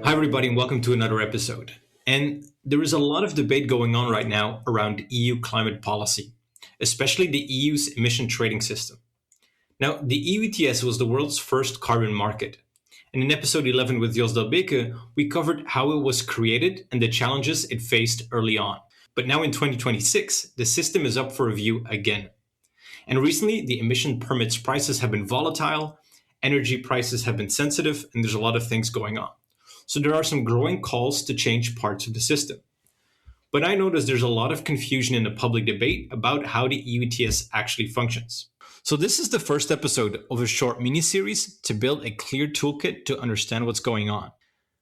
Hi, everybody, and welcome to another episode. And there is a lot of debate going on right now around EU climate policy, especially the EU's emission trading system. Now, the EU ETS was the world's first carbon market. And in episode 11 with Jos Delbeke, we covered how it was created and the challenges it faced early on. But now in 2026, the system is up for review again. And recently, the emission permits prices have been volatile, energy prices have been sensitive, and there's a lot of things going on. So there are some growing calls to change parts of the system. But I notice there's a lot of confusion in the public debate about how the EU ETS actually functions. So this is the first episode of a short mini-series to build a clear toolkit to understand what's going on.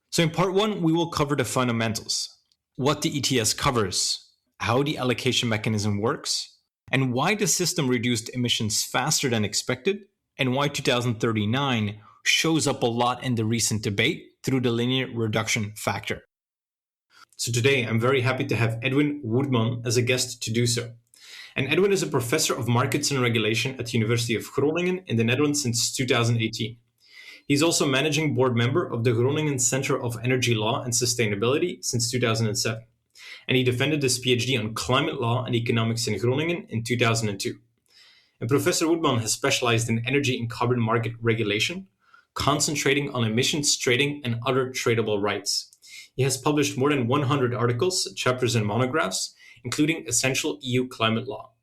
So in part one, we will cover the fundamentals, what the ETS covers, how the allocation mechanism works, and why the system reduced emissions faster than expected, and why 2039 shows up a lot in the recent debate through the linear reduction factor. So today, I'm very happy to have Edwin Woerdman as a guest to do so. And Edwin is a professor of markets and regulation at the University of Groningen in the Netherlands since 2018. He's also managing board member of the Groningen Center of Energy Law and Sustainability since 2007. And he defended his PhD on climate law and economics in Groningen in 2002. And Professor Woerdman has specialized in energy and carbon market regulation, concentrating on emissions trading and other tradable rights. He has published more than 100 articles, chapters, and monographs, including essential EU climate law.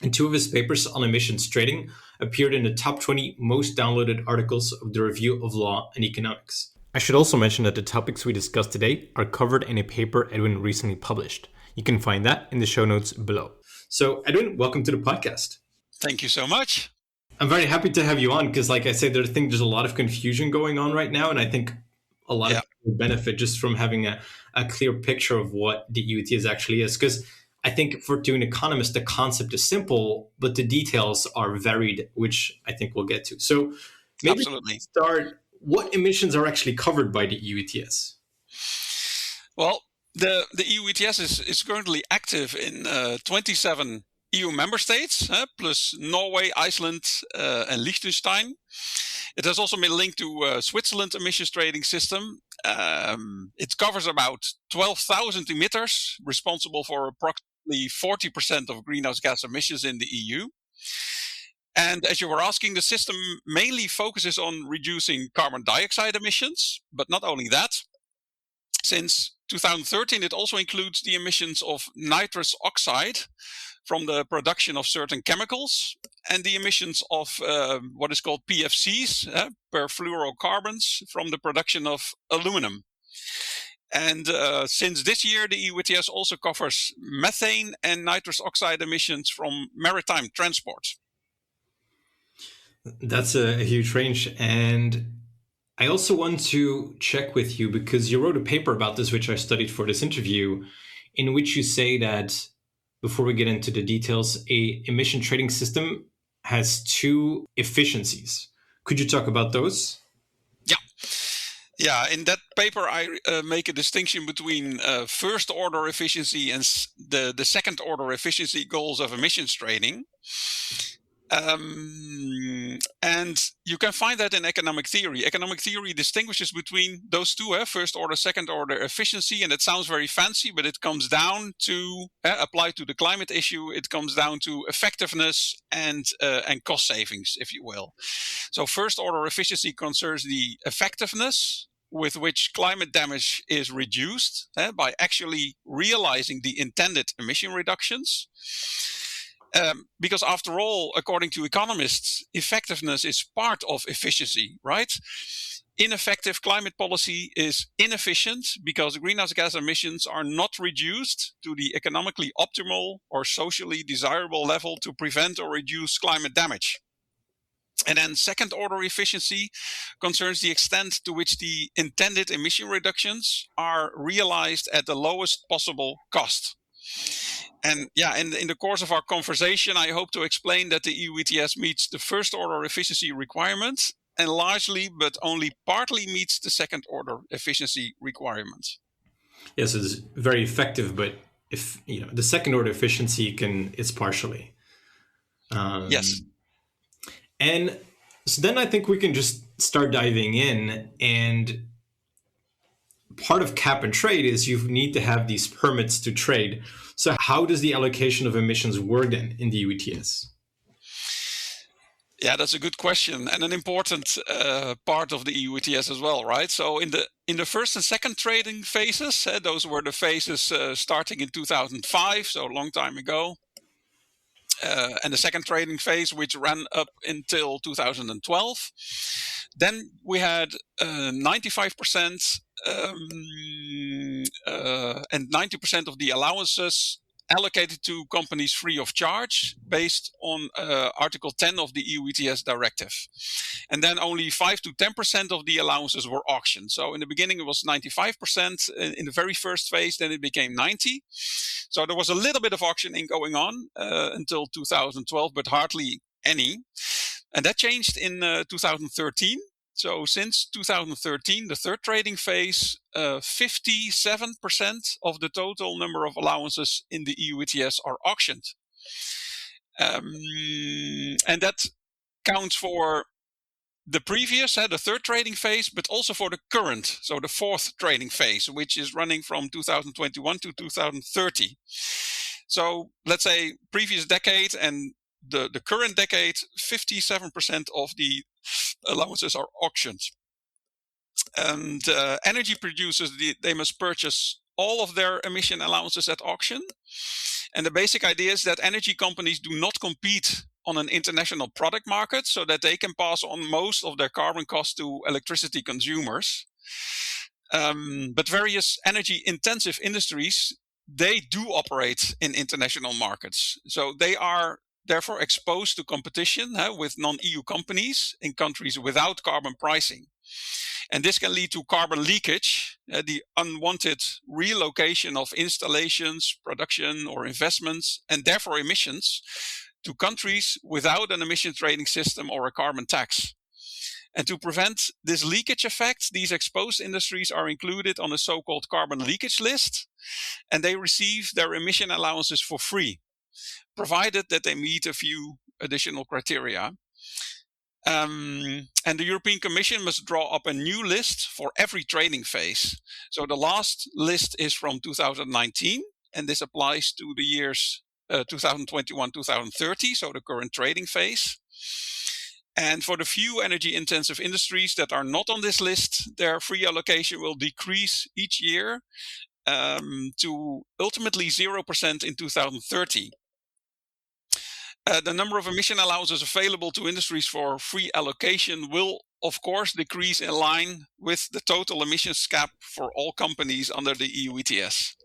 And two of his papers on emissions trading appeared in the top 20 most downloaded articles of the Review of Law and Economics. I should also mention that the topics we discussed today are covered in a paper Edwin recently published. You can find that in the show notes below. So, Edwin, welcome to the podcast. Thank you so much. I'm very happy to have you on because, like I said, there's a lot of confusion going on right now, and I think a lot of people benefit just from having a clear picture of what the EU ETS actually is. Because I think to an economist, the concept is simple, but the details are varied, which I think we'll get to. So maybe Absolutely. Start, what emissions are actually covered by the EU ETS? Well, the EU ETS is currently active in 27 EU member states, plus Norway, Iceland, and Liechtenstein. It has also been linked to Switzerland emissions trading system. It covers about 12,000 emitters, responsible for approximately 40% of greenhouse gas emissions in the EU. And as you were asking, the system mainly focuses on reducing carbon dioxide emissions, but not only that. Since 2013, it also includes the emissions of nitrous oxide from the production of certain chemicals and the emissions of what is called PFCs, perfluorocarbons, from the production of aluminum. And since this year, the EU ETS also covers methane and nitrous oxide emissions from maritime transport. That's a huge range. And I also want to check with you because you wrote a paper about this, which I studied for this interview, in which you say that, before we get into the details, a emission trading system has two efficiencies. Could you talk about those? Yeah. In that paper, I make a distinction between first order efficiency and the second order efficiency goals of emissions trading. And you can find that in economic theory. Economic theory distinguishes between those two, first order, second order efficiency. And it sounds very fancy, but it comes down to, applied to the climate issue, it comes down to effectiveness and cost savings, if you will. So first order efficiency concerns the effectiveness with which climate damage is reduced by actually realizing the intended emission reductions. Because after all, according to economists, effectiveness is part of efficiency, right? Ineffective climate policy is inefficient because greenhouse gas emissions are not reduced to the economically optimal or socially desirable level to prevent or reduce climate damage. And then second order efficiency concerns the extent to which the intended emission reductions are realized at the lowest possible cost. And in the course of our conversation, I hope to explain that the EU ETS meets the first order efficiency requirement and largely, but only partly, meets the second order efficiency requirements. Yes, it's very effective, but if the second order efficiency it's partially. Yes. And so then I think we can just start diving in. And part of cap and trade is you need to have these permits to trade. So how does the allocation of emissions work then in the EU ETS? Yeah, that's a good question, and an important part of the EU ETS as well, right? So in the first and second trading phases, those were the phases starting in 2005, so a long time ago, and the second trading phase, which ran up until 2012. Then we had 95% and 90% of the allowances allocated to companies free of charge based on Article 10 of the EU ETS directive. And then only 5 to 10% of the allowances were auctioned. So in the beginning it was 95% in the very first phase, then it became 90. So there was a little bit of auctioning going on until 2012, but hardly any. And that changed in 2013. So since 2013, the third trading phase, 57% of the total number of allowances in the EU ETS are auctioned. And that counts for the previous, the third trading phase, but also for the current, so the fourth trading phase, which is running from 2021 to 2030. So let's say previous decade and the current decade, 57% of the allowances are auctioned. And energy producers, they must purchase all of their emission allowances at auction. And the basic idea is that energy companies do not compete on an international product market so that they can pass on most of their carbon costs to electricity consumers. But various energy intensive industries, they do operate in international markets. So they are therefore exposed to competition with non-EU companies in countries without carbon pricing. And this can lead to carbon leakage, the unwanted relocation of installations, production or investments, and therefore emissions to countries without an emission trading system or a carbon tax. And to prevent this leakage effect, these exposed industries are included on a so-called carbon leakage list, and they receive their emission allowances for free, provided that they meet a few additional criteria. And the European Commission must draw up a new list for every trading phase. So the last list is from 2019, and this applies to the years 2021-2030, so the current trading phase. And for the few energy-intensive industries that are not on this list, their free allocation will decrease each year to ultimately 0% in 2030. The number of emission allowances available to industries for free allocation will, of course, decrease in line with the total emissions cap for all companies under the EU ETS.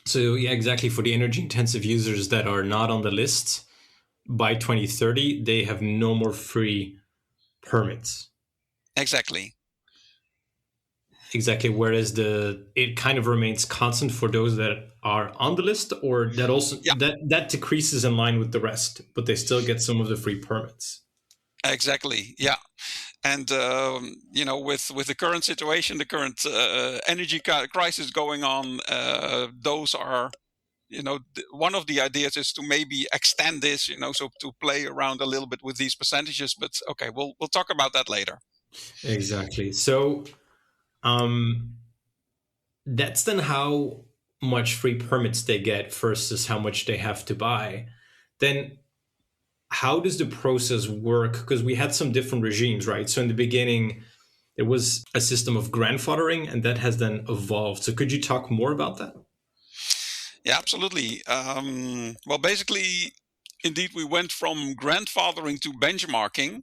So yeah, exactly. For the energy intensive users that are not on the list, by 2030, they have no more free permits. Exactly. Exactly. Whereas it kind of remains constant for those that are on the list, or that also that decreases in line with the rest, but they still get some of the free permits. Exactly. Yeah. And with the current situation, the current energy crisis going on, those are, one of the ideas is to maybe extend this, so to play around a little bit with these percentages. But okay, we'll talk about that later. Exactly. So that's then how much free permits they get versus how much they have to buy. Then how does the process work? Because we had some different regimes, right? So in the beginning, there was a system of grandfathering, and that has then evolved. So could you talk more about that? Yeah, absolutely. Well, basically, indeed, we went from grandfathering to benchmarking.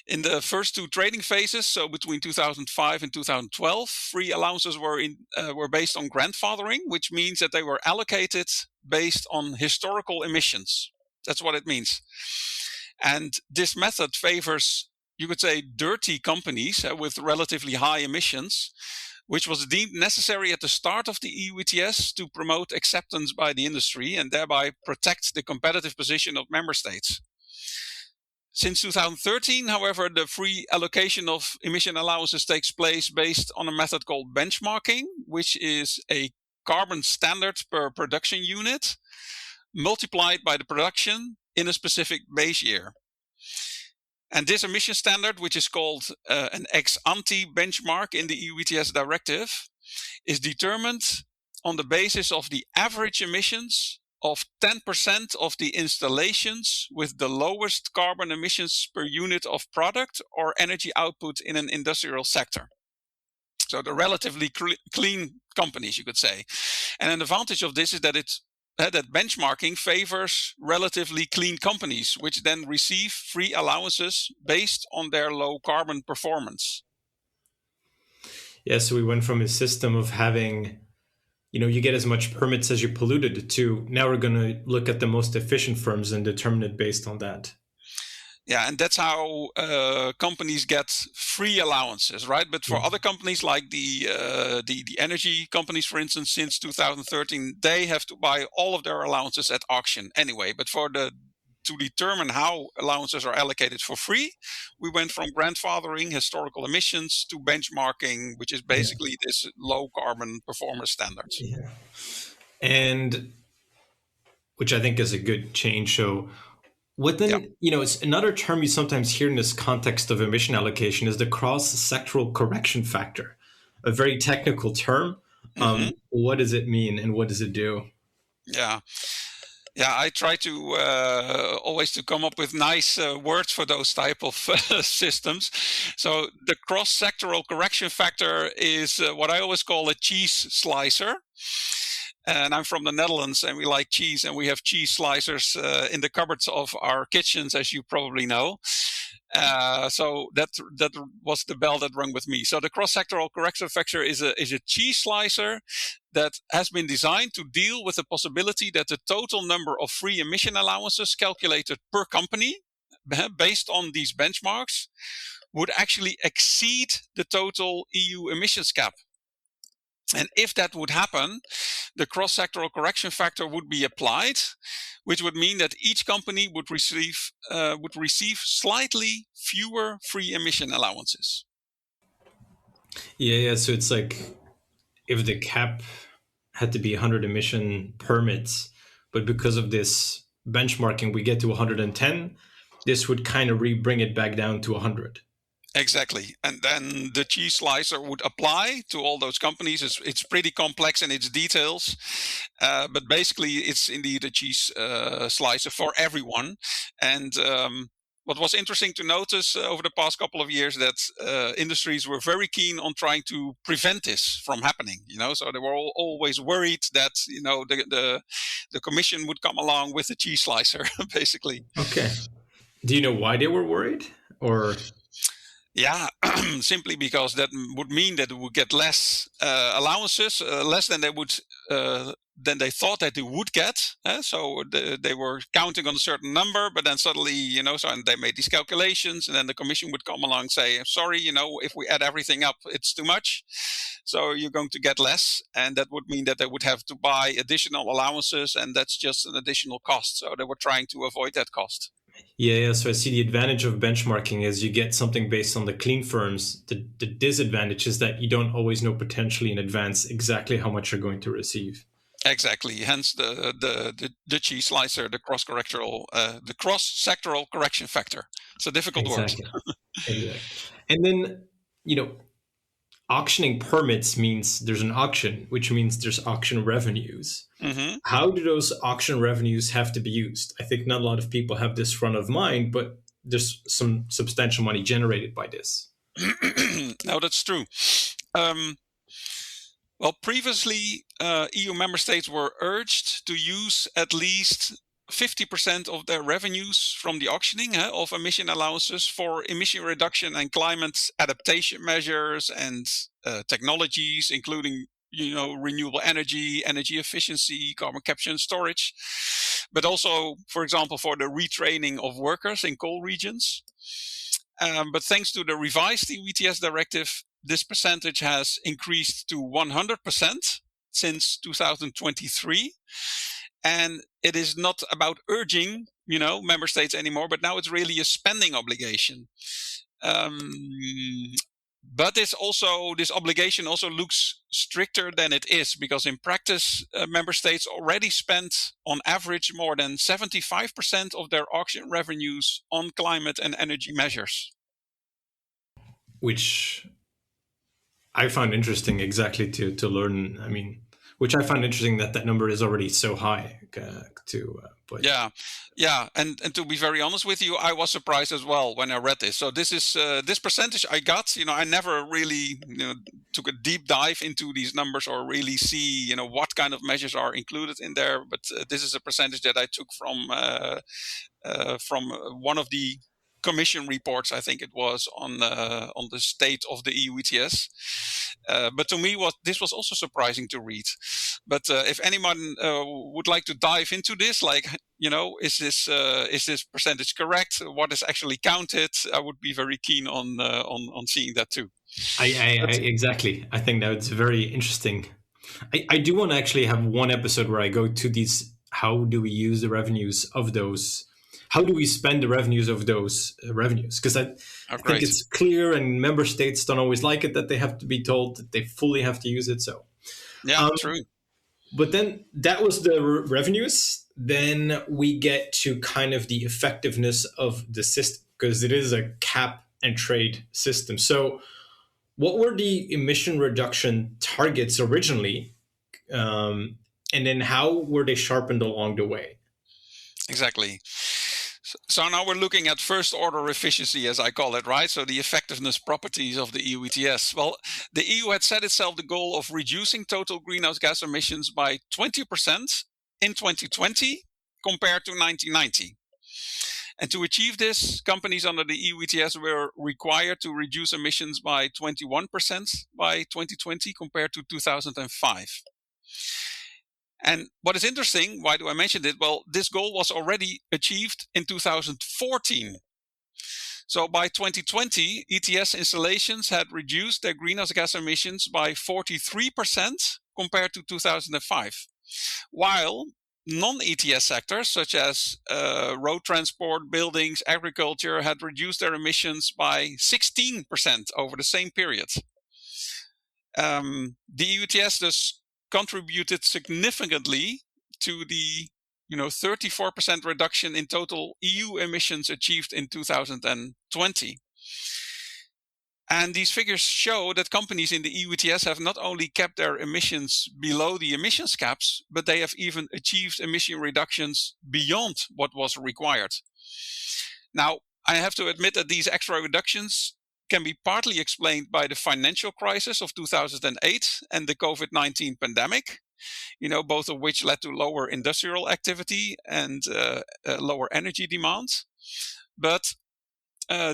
In the first two trading phases, so between 2005 and 2012, free allowances were based on grandfathering, which means that they were allocated based on historical emissions. That's what it means. And this method favors, you could say, dirty companies with relatively high emissions, which was deemed necessary at the start of the EU ETS to promote acceptance by the industry and thereby protect the competitive position of member states. Since 2013, however, the free allocation of emission allowances takes place based on a method called benchmarking, which is a carbon standard per production unit multiplied by the production in a specific base year. And this emission standard, which is called an ex-ante benchmark in the EU ETS directive, is determined on the basis of the average emissions of 10% of the installations with the lowest carbon emissions per unit of product or energy output in an industrial sector. So the relatively clean companies, you could say. And an advantage of this is that that benchmarking favors relatively clean companies, which then receive free allowances based on their low carbon performance. Yeah, so we went from a system of having, you get as much permits as you polluted to now we're going to look at the most efficient firms and determine it based on that. Yeah, and that's how companies get free allowances, right? But for other companies like the energy companies, for instance, since 2013, they have to buy all of their allowances at auction anyway. But to determine how allowances are allocated for free, we went from grandfathering historical emissions to benchmarking, which is basically this low carbon performance standards. Yeah. And which I think is a good change. So within, it's another term you sometimes hear in this context of emission allocation is the cross-sectoral correction factor, a very technical term. What does it mean and what does it do? Yeah, I try to always to come up with nice words for those type of systems. So the cross-sectoral correction factor is what I always call a cheese slicer. And I'm from the Netherlands, and we like cheese, and we have cheese slicers in the cupboards of our kitchens, as you probably know. So that was the bell that rang with me. So the cross-sectoral correction factor is a cheese slicer that has been designed to deal with the possibility that the total number of free emission allowances calculated per company, based on these benchmarks, would actually exceed the total EU emissions cap. And if that would happen, the cross-sectoral correction factor would be applied, which would mean that each company would receive slightly fewer free emission allowances. Yeah. So it's like if the cap had to be 100 emission permits, but because of this benchmarking, we get to 110, this would kind of bring it back down to 100. Exactly. And then the cheese slicer would apply to all those companies. It's pretty complex in its details, but basically it's indeed a cheese slicer for everyone. And what was interesting to notice over the past couple of years that industries were very keen on trying to prevent this from happening. So they were always worried that the commission would come along with the cheese slicer, basically. Okay. Do you know why they were worried, or? Yeah, simply because that would mean that they would get less allowances, less than than they thought that they would get. So they were counting on a certain number, but then suddenly, and they made these calculations, and then the commission would come along and say, sorry, if we add everything up, it's too much. So you're going to get less. And that would mean that they would have to buy additional allowances, and that's just an additional cost. So they were trying to avoid that cost. Yeah, so I see the advantage of benchmarking is you get something based on the clean firms. The disadvantage is that you don't always know potentially in advance exactly how much you're going to receive. Exactly. Hence the cheese slicer, the cross-sectoral correction factor. It's a difficult word. Exactly. And then, auctioning permits means there's an auction, which means there's auction revenues. Mm-hmm. How do those auction revenues have to be used? I think not a lot of people have this front of mind, but there's some substantial money generated by this. No, that's true. Well, previously, EU member states were urged to use at least 50% of their revenues from the auctioning of emission allowances for emission reduction and climate adaptation measures and technologies, including renewable energy efficiency, carbon capture and storage, but also, for example, for the retraining of workers in coal regions. But thanks to the revised EU ETS directive, this percentage has increased to 100% since 2023. And it is not about urging, member states anymore, but now it's really a spending obligation. But this obligation also looks stricter than it is, because in practice, member states already spent on average more than 75% of their auction revenues on climate and energy measures. Which I found interesting, exactly to learn. I mean, which I find interesting that number is already so high. But yeah, and to be very honest with you, I was surprised as well when I read this. So this is this percentage I got. I never really took a deep dive into these numbers or really see what kind of measures are included in there. But this is a percentage that I took from one of the Commission reports, I think it was, on the state of the EU ETS. But to me, this was also surprising to read. But if anyone would like to dive into this, is this percentage correct? What is actually counted? I would be very keen on seeing that too. Exactly. I think that's very interesting. I do want to actually have one episode where I go to these. How do we use the revenues of those? How do we spend the revenues of those revenues? Because I think it's clear, and member states don't always like it that they have to be told that they fully have to use it. So, yeah, true. But then that was the revenues. Then we get to kind of the effectiveness of the system, because it is a cap and trade system. So, what were the emission reduction targets originally? And then how were they sharpened along the way? Exactly. So now we're looking at first order efficiency, as I call it, right? So the effectiveness properties of the EU ETS. Well, the EU had set itself the goal of reducing total greenhouse gas emissions by 20% in 2020 compared to 1990. And to achieve this, companies under the EU ETS were required to reduce emissions by 21% by 2020 compared to 2005. And what is interesting, why do I mention it? Well, this goal was already achieved in 2014. So by 2020, ETS installations had reduced their greenhouse gas emissions by 43% compared to 2005. While non-ETS sectors, such as road transport, buildings, agriculture, had reduced their emissions by 16% over the same period. The EU ETS thus contributed significantly to the 34% reduction in total EU emissions achieved in 2020. And these figures show that companies in the EU ETS have not only kept their emissions below the emissions caps, but they have even achieved emission reductions beyond what was required. Now, I have to admit that these extra reductions can be partly explained by the financial crisis of 2008 and the COVID-19 pandemic, both of which led to lower industrial activity and lower energy demand. But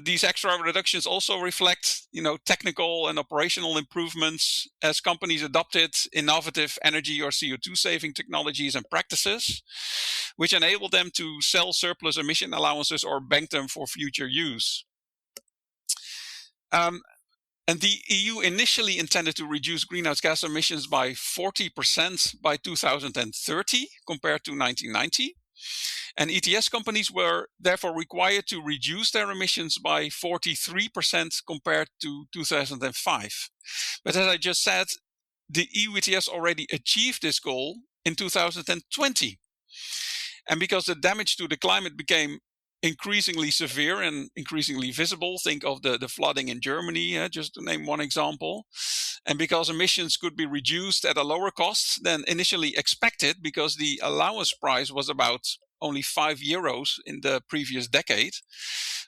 these extra reductions also reflect, technical and operational improvements as companies adopted innovative energy or CO2 saving technologies and practices, which enable them to sell surplus emission allowances or bank them for future use. And the EU initially intended to reduce greenhouse gas emissions by 40% by 2030 compared to 1990. And ETS companies were therefore required to reduce their emissions by 43% compared to 2005. But as I just said, the EU ETS already achieved this goal in 2020. And because the damage to the climate became increasingly severe and increasingly visible, think of the flooding in Germany, just to name one example. And because emissions could be reduced at a lower cost than initially expected, because the allowance price was about only €5 in the previous decade,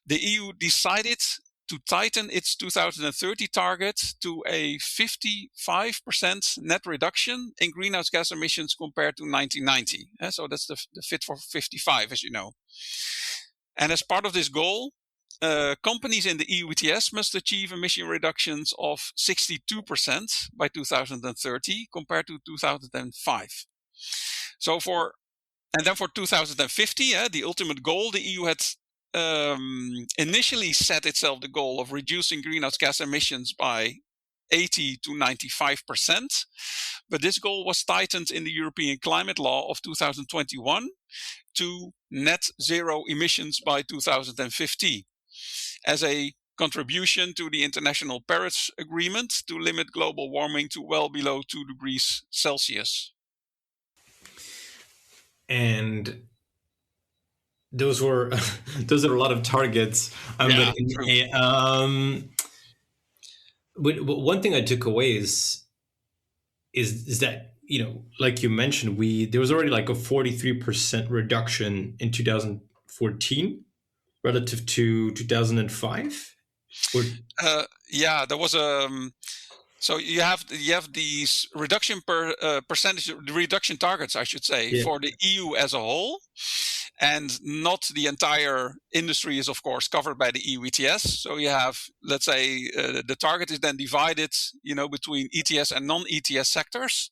the EU decided to tighten its 2030 target to a 55% net reduction in greenhouse gas emissions compared to 1990. So that's the Fit for 55, as you know. And as part of this goal, companies in the EU ETS must achieve emission reductions of 62% by 2030 compared to 2005. And then for 2050, the ultimate goal, the EU had initially set itself the goal of reducing greenhouse gas emissions by 80 to 95%. But this goal was tightened in the European Climate Law of 2021 to net zero emissions by 2050 as a contribution to the International Paris Agreement to limit global warming to well below 2 degrees Celsius. And those are a lot of targets. Yeah, But one thing I took away is that, like you mentioned, there was already like a 43% reduction in 2014 relative to 2005. Yeah, there was a. So you have these reduction percentage reduction targets, I should say, for the EU as a whole, and not the entire industry is of course covered by the EU ETS. So you have, let's say, the target is then divided, between ETS and non-ETS sectors.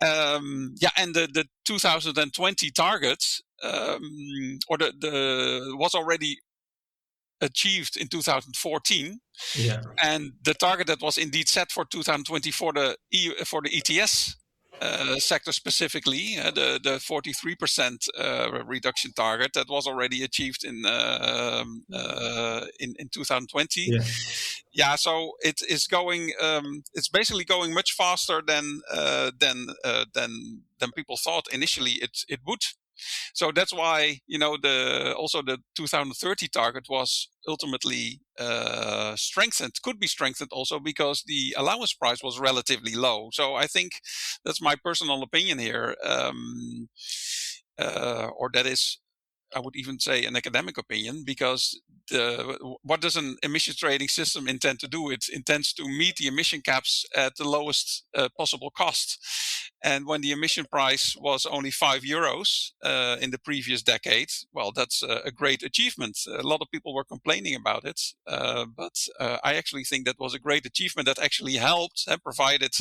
And the 2020 targets, or the was already achieved in 2014. Yeah. And the target that was indeed set for 2020 for the ETS sector specifically, the 43% reduction target that was already achieved in 2020. Yeah, so it is going. It's basically going much faster than people thought initially it would. So that's why also the 2030 target was ultimately strengthened, could be strengthened also because the allowance price was relatively low. So I think that's my personal opinion here, or that is, I would even say, an academic opinion, because what does an emissions trading system intend to do? It intends to meet the emission caps at the lowest possible cost. And when the emission price was only €5 in the previous decade, well, that's a great achievement. A lot of people were complaining about it, but I actually think that was a great achievement that actually helped and provided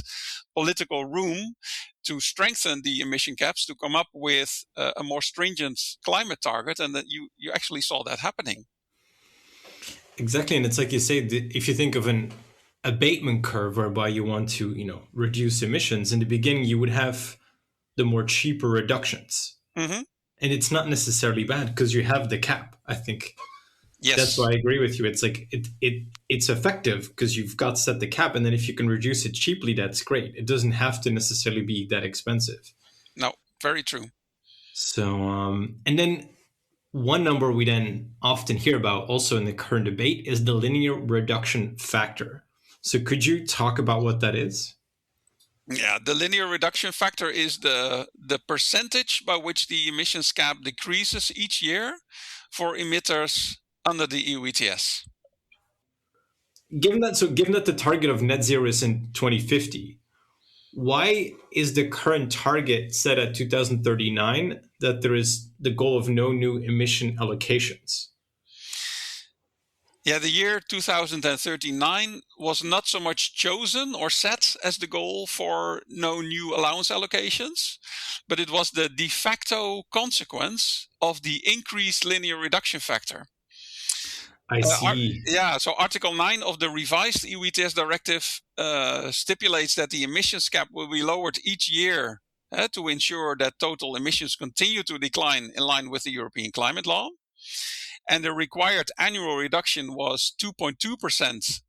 political room to strengthen the emission caps to come up with a more stringent climate target, and that you actually saw that happening. Exactly, and it's like you say, if you think of an abatement curve whereby you want to, reduce emissions, in the beginning you would have the more cheaper reductions, and it's not necessarily bad because you have the cap. I think that's why I agree with you. It's like it's effective because you've got set the cap, and then if you can reduce it cheaply, that's great. It doesn't have to necessarily be that expensive. No, very true. So, and then one number we then often hear about also in the current debate is the linear reduction factor. So could you talk about what that is? Yeah, the linear reduction factor is the percentage by which the emissions cap decreases each year for emitters under the EU ETS. Given that the target of net zero is in 2050, why is the current target set at 2039 that there is the goal of no new emission allocations? Yeah, the year 2039 was not so much chosen or set as the goal for no new allowance allocations, but it was the de facto consequence of the increased linear reduction factor. I see. So Article 9 of the revised EU ETS directive stipulates that the emissions cap will be lowered each year to ensure that total emissions continue to decline in line with the European climate law. And the required annual reduction was 2.2%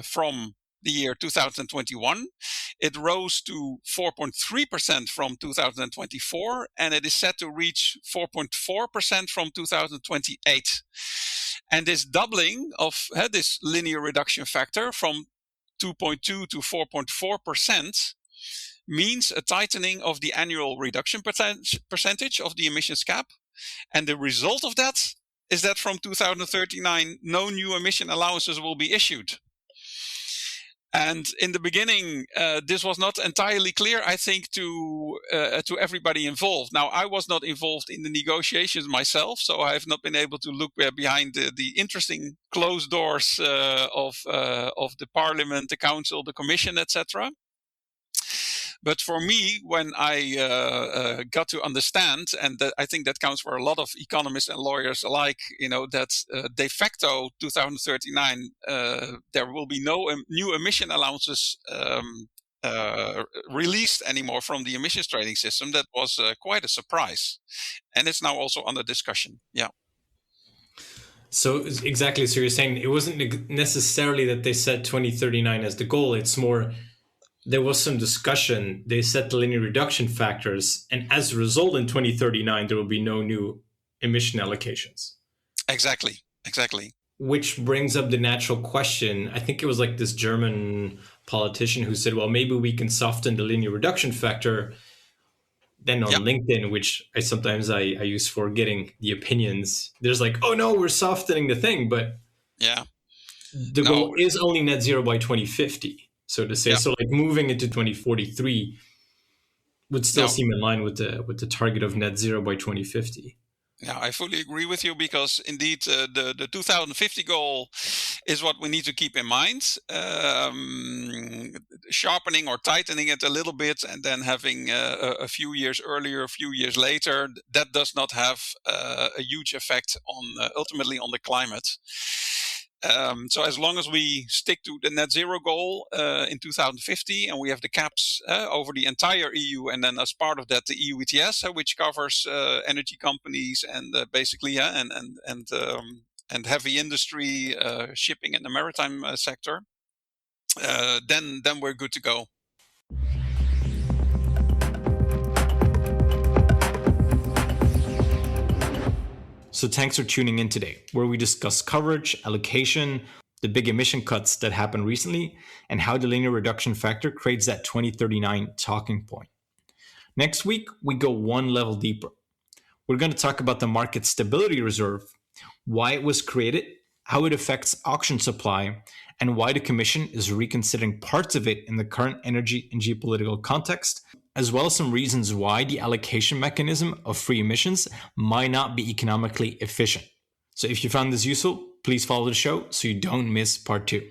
from the year 2021. It rose to 4.3% from 2024, and it is set to reach 4.4% from 2028. And this doubling of this linear reduction factor from 2.2 to 4.4% means a tightening of the annual reduction percentage of the emissions cap. And the result of that is that from 2039, no new emission allowances will be issued. And in the beginning, this was not entirely clear, I think, to everybody involved. Now, I was not involved in the negotiations myself, so I have not been able to look behind the interesting closed doors of the Parliament, the Council, the Commission, etc. But for me, when I got to understand, and I think that counts for a lot of economists and lawyers alike, that de facto 2039, there will be no new emission allowances released anymore from the emissions trading system. That was quite a surprise. And it's now also under discussion. Yeah. So exactly, so you're saying it wasn't necessarily that they set 2039 as the goal. It's more there was some discussion. They set the linear reduction factors, and as a result, in 2039 there will be no new emission allocations. Exactly. Which brings up the natural question. I think it was like this German politician who said, well, maybe we can soften the linear reduction factor. Then on LinkedIn, which I use for getting the opinions, there's like, oh no, we're softening the thing, but the goal is only net zero by 2050, so to say. So like moving into 2043 would still seem in line with the target of net zero by 2050. Yeah, I fully agree with you, because indeed the 2050 goal is what we need to keep in mind. Sharpening or tightening it a little bit and then having a few years earlier, a few years later, that does not have a huge effect on ultimately on the climate. So as long as we stick to the net zero goal in 2050, and we have the caps over the entire EU, and then as part of that the EU ETS, which covers energy companies and basically and heavy industry, shipping and the maritime sector, then we're good to go. So thanks for tuning in today, where we discuss coverage, allocation, the big emission cuts that happened recently, and how the linear reduction factor creates that 2039 talking point. Next week, we go one level deeper. We're going to talk about the Market Stability Reserve, why it was created, how it affects auction supply, and why the Commission is reconsidering parts of it in the current energy and geopolitical context, as well as some reasons why the allocation mechanism of free emissions might not be economically efficient. So if you found this useful, please follow the show so you don't miss part 2.